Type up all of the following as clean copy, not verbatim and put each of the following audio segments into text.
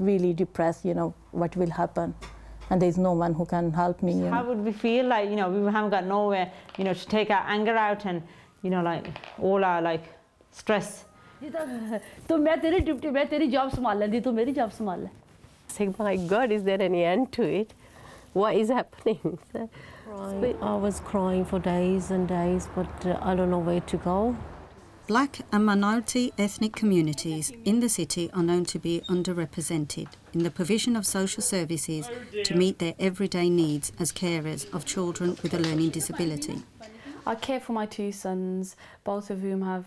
really depressed, you know, what will happen. And there's no one who can help me. How would we feel like, you know, we haven't got nowhere, you know, to take our anger out and, you know, like all our like stress. तो मैं तेरी duty, मैं तेरी job संभाल लेती, तू मेरी job संभाल ले. Saying, my God, is there any end to it? What is happening? I was crying for days and days, but I don't know where to go. Black and minority ethnic communities in the city are known to be underrepresented in the provision of social services to meet their everyday needs as carers of children with a learning disability. I care for my two sons, both of whom have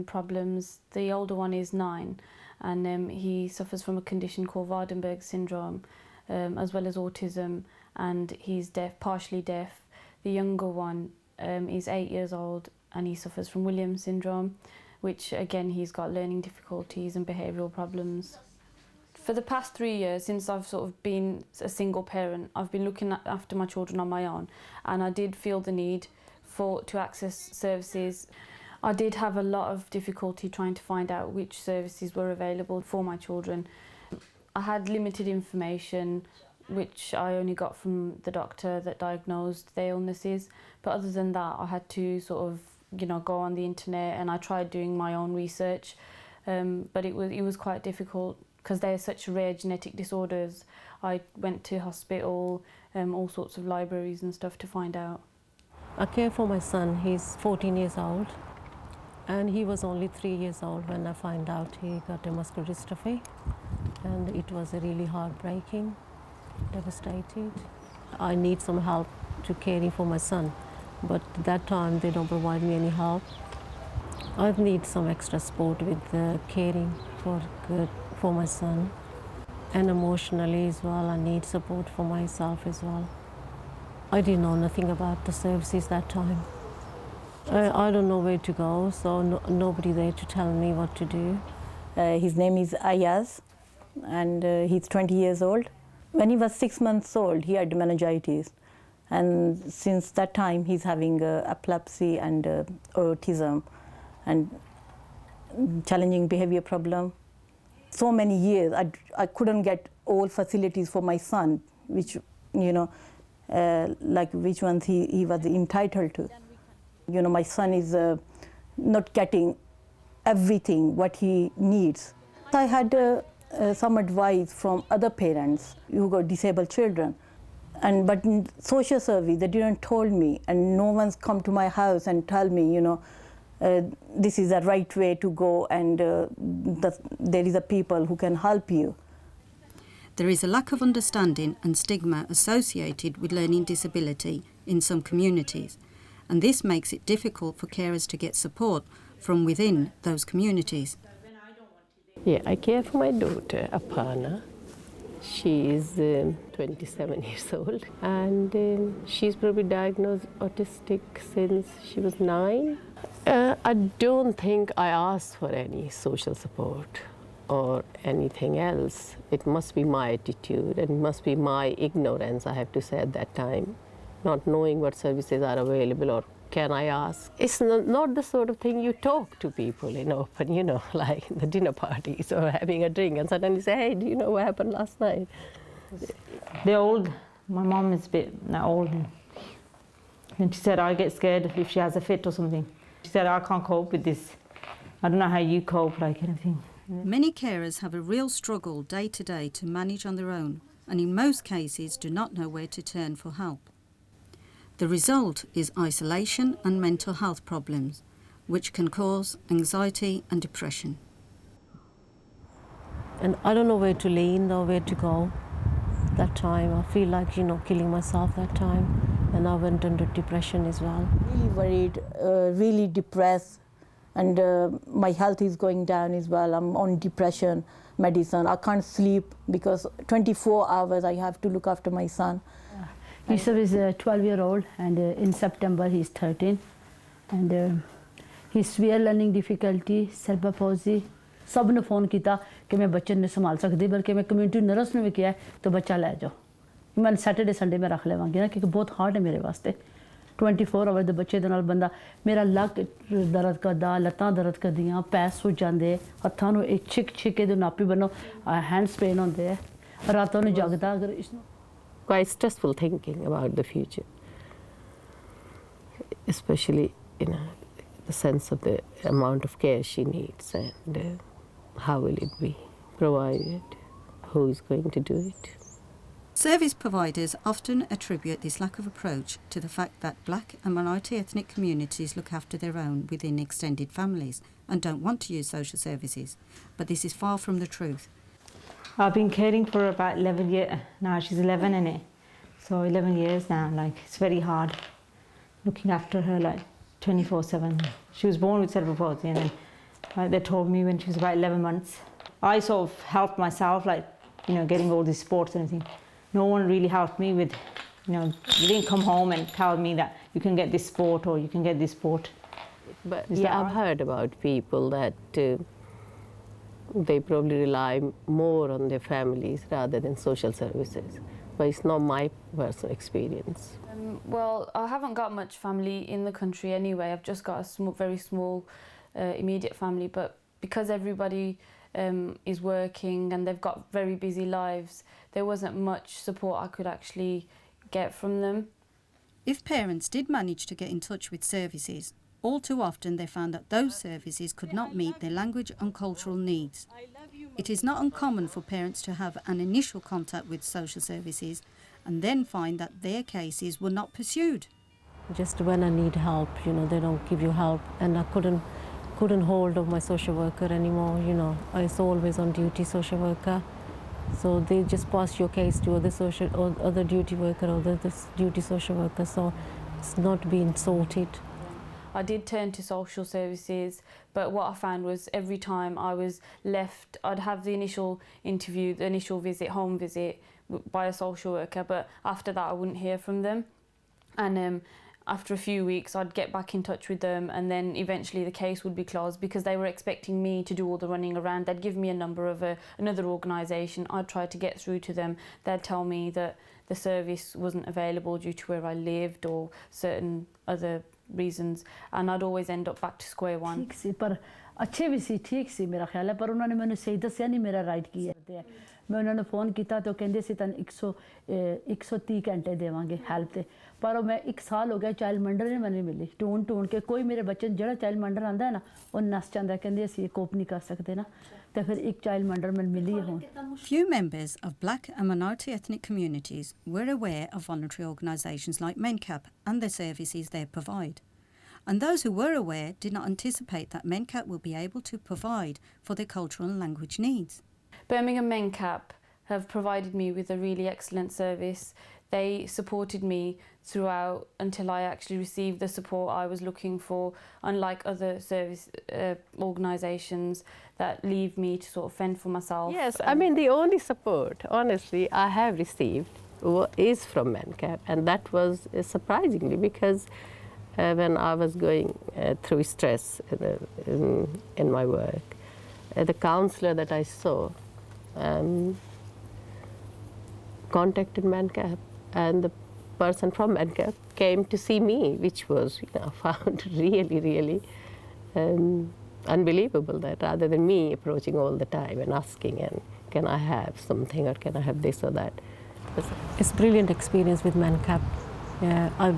problems. The older one is 9 and he suffers from a condition called Waardenburg syndrome, as well as autism, and he's deaf, partially deaf. The younger one is 8 years old and he suffers from Williams syndrome, which again he's got learning difficulties and behavioural problems. For the past 3 years, since I've sort of been a single parent, I've been looking after my children on my own, and I did feel the need to access services. I did have a lot of difficulty trying to find out which services were available for my children. I had limited information, which I only got from the doctor that diagnosed their illnesses, but other than that I had to sort of, you know, go on the internet, and I tried doing my own research, but it was quite difficult because they're such rare genetic disorders. I went to hospital, all sorts of libraries and stuff to find out. I care for my son. He's 14 years old, and he was only 3 years old when I found out he got a muscular dystrophy, and it was a really heartbreaking, devastated. I need some help to caring for my son, but at that time they don't provide me any help. I need some extra support with caring for my son, and emotionally as well. I need support for myself as well. I didn't know nothing about the services that time. I don't know where to go, so nobody there to tell me what to do. His name is Ayaz, and he's 20 years old. When he was 6 months old, he had meningitis, and since that time he's having epilepsy and autism and challenging behavior problem. So many years I couldn't get all facilities for my son, which, you know, like which ones he was entitled to. You know, my son is not getting everything what he needs. I had some advice from other parents who got disabled children, but in social service they didn't told me, and no one's come to my house and tell me, you know, this is the right way to go, and there is a people who can help you. There is a lack of understanding and stigma associated with learning disability in some communities, and this makes it difficult for carers to get support from within those communities. Yeah, I care for my daughter, Aparna. She is 27 years old, and she's probably diagnosed autistic since she was 9. I don't think I asked for any social support or anything else. It must be my attitude, and it must be my ignorance, I have to say, at that time, not knowing what services are available or can I ask. It's not the sort of thing you talk to people in open, you know, like the dinner parties or having a drink and suddenly say, hey, do you know what happened last night? They're old. My mom is a bit old, and she said I get scared if she has a fit or something. She said I can't cope with this. I don't know how you cope, like anything. Many carers have a real struggle day to day to manage on their own, and in most cases do not know where to turn for help. The result is isolation and mental health problems, which can cause anxiety and depression. And I don't know where to lean or where to go. That time I feel like, you know, killing myself that time, and I went into depression as well. Really worried, really depressed, and my health is going down as well. I'm on depression medicine. I can't sleep because 24 hours I have to look after my son. Yusuf is 12-year-old, and in September he's 13, and he's severe learning difficulty, cerebral palsy. सबने phone किया कि मैं बच्चे ने संभाल सकती, बल्कि मैं कम्युनिटी नर्स ने भी किया तो बच्चा ले जाओ, मैं सैटरडे संडे में रख लेवांगी ना, क्योंकि बहुत हार्ड है मेरे वास्ते. 24 ਆਵਰ ਦੇ ਬੱਚੇ ਦੇ ਨਾਲ ਬੰਦਾ ਮੇਰਾ ਲੱਕ ਦਰਦ ਕਰਦਾ ਲੱਤਾਂ ਦਰਦ ਕਰਦੀਆਂ ਪੈਰ ਸੁੱਜ ਜਾਂਦੇ ਹੱਥਾਂ ਨੂੰ ਇੱਕ ਛਿੱਕੇ ਦੇ ਨਾਪੀ ਬੰਨੋ ਹੈਂਡਸ ਪੇਨ ਹੁੰਦੇ ਆ ਰਾਤਾਂ ਨੂੰ ਜਾਗਦਾ ਅਗਰ ਇਸ ਨੂੰ quite stressful thinking about the future, especially the sense of the amount of care she needs and how will it be provided, who is going to do it. Service providers often attribute this lack of approach to the fact that black and minority ethnic communities look after their own within extended families and don't want to use social services, but this is far from the truth. I've been caring for her about 11 years now. She's 11 in it, so 11 years now. Like it's very hard looking after her like 24/7. She was born with cerebral palsy, and then they told me when she was about 11 months. I sort of helped myself, like getting all these sports and everything. No one really helped me with, they didn't come home and tell me that you can get this sport or you can get this sport. But yeah, I've heard about people that they probably rely more on their families rather than social services. But it's not my personal experience. Well, I haven't got much family in the country anyway. I've just got a very small immediate family, but because everybody is working and they've got very busy lives, there wasn't much support I could actually get from them. If parents did manage to get in touch with services, all too often they found that those services could not meet their language and cultural needs. It is not uncommon for parents to have an initial contact with social services and then find that their cases were not pursued. Just when I need help, they don't give you help, and I couldn't hold of my social worker anymore. I was always on duty social worker, so they just pass your case to other duty worker or this duty social worker, so it's not being sorted. I did turn to social services, but what I found was every time I was left, I'd have the initial interview, the initial visit, home visit by a social worker, but after that I wouldn't hear from them. And after a few weeks I'd get back in touch with them, and then eventually the case would be closed because they were expecting me to do all the running around. They'd give me a number of another organisation. I'd try to get through to them. They'd tell me that the service wasn't available due to where I lived or certain other reasons, and I'd always end up back to square one. ठीक सी पर अच्छे भी सी ठीक सी मेरा ख्याल है पर उन्होंने मैंने सही दसिया नहीं मेरा राइट की है मैं उन्होंने फ़ोन किया तो कहते सी तन 130 घंटे देवांगे हेल्प ते पर मैं 1 साल हो गया चाइल्ड मंडर ने मैंने मिली ढूंढ के कोई मेरे बच्चे जेड़ा चाइल्ड मंडर आंदा है ना वो नस जांदा कहंदे असी कोप नहीं कर सकते ना तो फिर एक चाइल्ड मंडर में मिली है हुन. Few members of black and minority ethnic communities were aware of voluntary organisations like Mencap and the services they provide. And those who were aware did not anticipate that Mencap will be able to provide for their cultural and language needs. Birmingham Mencap have provided me with a really excellent service. They supported me throughout until I actually received the support I was looking for, unlike other service organisations that leave me to sort of fend for myself. Yes, I mean the only support, honestly, I have received is from Mencap, and that was surprisingly because when I was going through stress in my work, the counsellor that I saw contacted Mencap, and the person from Mencap came to see me, which was found really unbelievable, that rather than me approaching all the time and asking, and can I have something or can I have this or that. It's a brilliant experience with Mencap.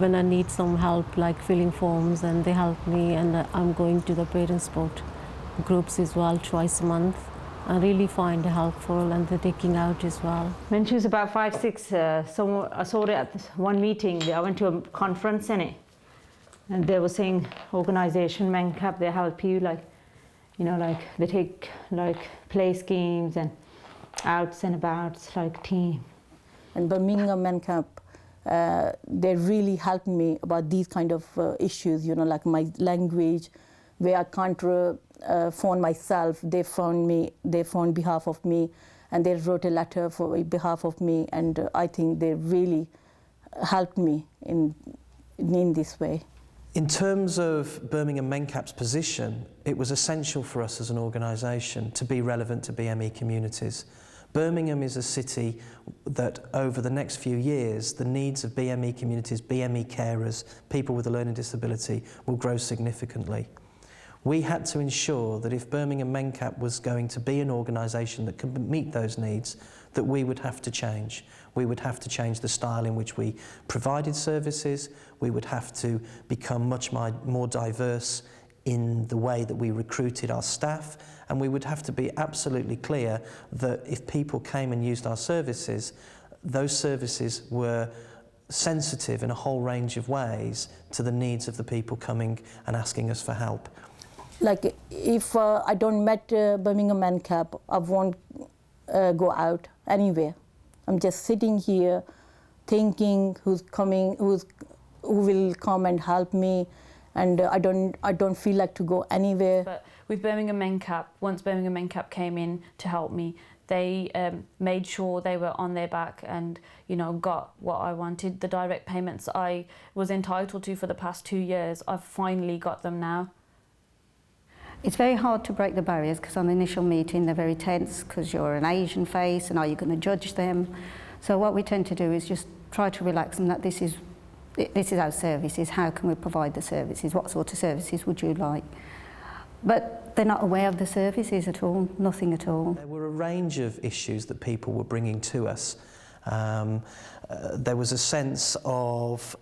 When I need some help like filling forms, and they help me, and I'm going to the parent support groups as well twice a month. I really find it helpful, and they're taking out as well. When she was about 5, 6, I saw her at this one meeting. I went to a conference in it, and they were saying organisation Mencap, they help you like they take like play schemes and outs and abouts like team. And Birmingham Mencap, they really helped me about these kind of issues, like my language, where I can't phone myself. They phoned behalf of me, and they wrote a letter for behalf of me, and I think they really helped me in this way. In terms of Birmingham Mencap's position, it was essential for us as an organisation to be relevant to BME communities. Birmingham is a city that over the next few years, the needs of BME communities, BME carers, people with a learning disability will grow significantly. We had to ensure that if Birmingham Mencap was going to be an organisation that could meet those needs, that we would have to change. We would have to change the style in which we provided services. We would have to become much more diverse in the way that we recruited our staff, and we would have to be absolutely clear that if people came and used our services, those services were sensitive in a whole range of ways to the needs of the people coming and asking us for help. Like if I don't met Birmingham Mencap, I won't go out anywhere. I'm just sitting here thinking who's coming, who will come and help me, and I don't feel like to go anywhere. But with Birmingham Mencap, once Birmingham Mencap came in to help me, they made sure they were on their back and, you know, got what I wanted. The direct payments I was entitled to for the past 2 years, I've finally got them now. It's very hard to break the barriers because on the initial meeting they're very tense because you're an Asian face and are you going to judge them? So what we tend to do is just try to relax them that this is our services, how can we provide the services, what sort of services would you like? But they're not aware of the services at all, nothing at all. There were a range of issues that people were bringing to us. There was a sense of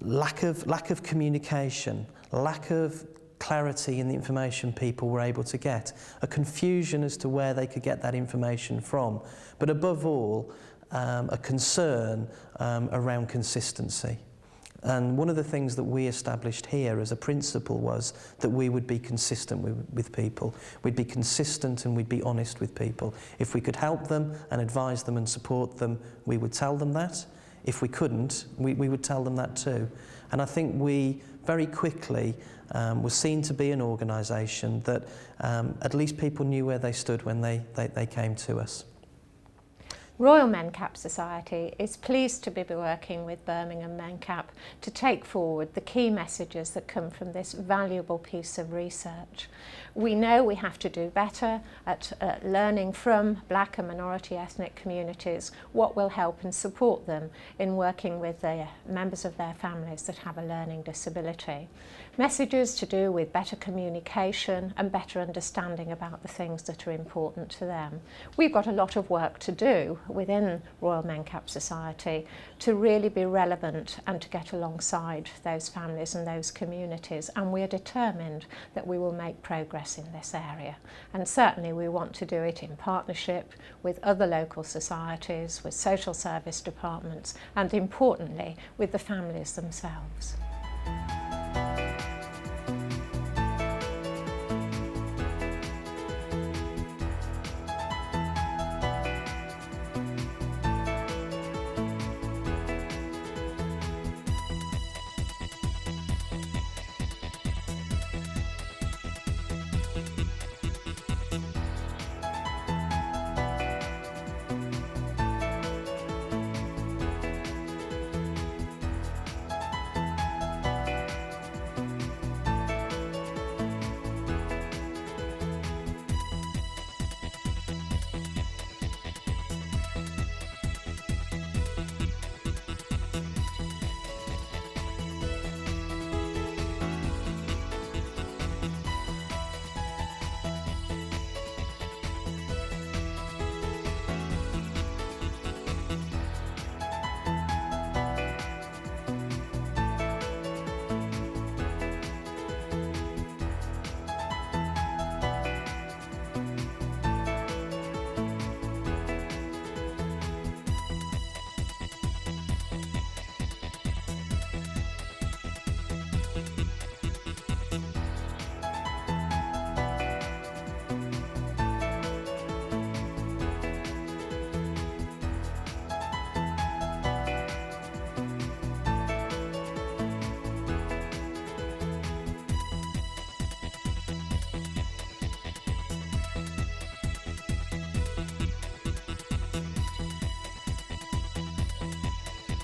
lack of communication, lack of clarity in the information people were able to get, a confusion as to where they could get that information from, but above all, a concern around consistency. And one of the things that we established here as a principle was that we would be consistent with people. We'd be consistent and we'd be honest with people. If we could help them and advise them and support them, we would tell them that. If we couldn't, we would tell them that too. And I think we very quickly were seen to be an organisation that at least people knew where they stood when they came to us. Royal Mencap Society is pleased to be working with Birmingham Mencap to take forward the key messages that come from this valuable piece of research. We know we have to do better at learning from black and minority ethnic communities what will help and support them in working with the members of their families that have a learning disability. Messages to do with better communication and better understanding about the things that are important to them. We've got a lot of work to do within Royal Mencap Society to really be relevant and to get alongside those families and those communities, and we're determined that we will make progress in this area, and certainly we want to do it in partnership with other local societies, with social service departments, and importantly with the families themselves.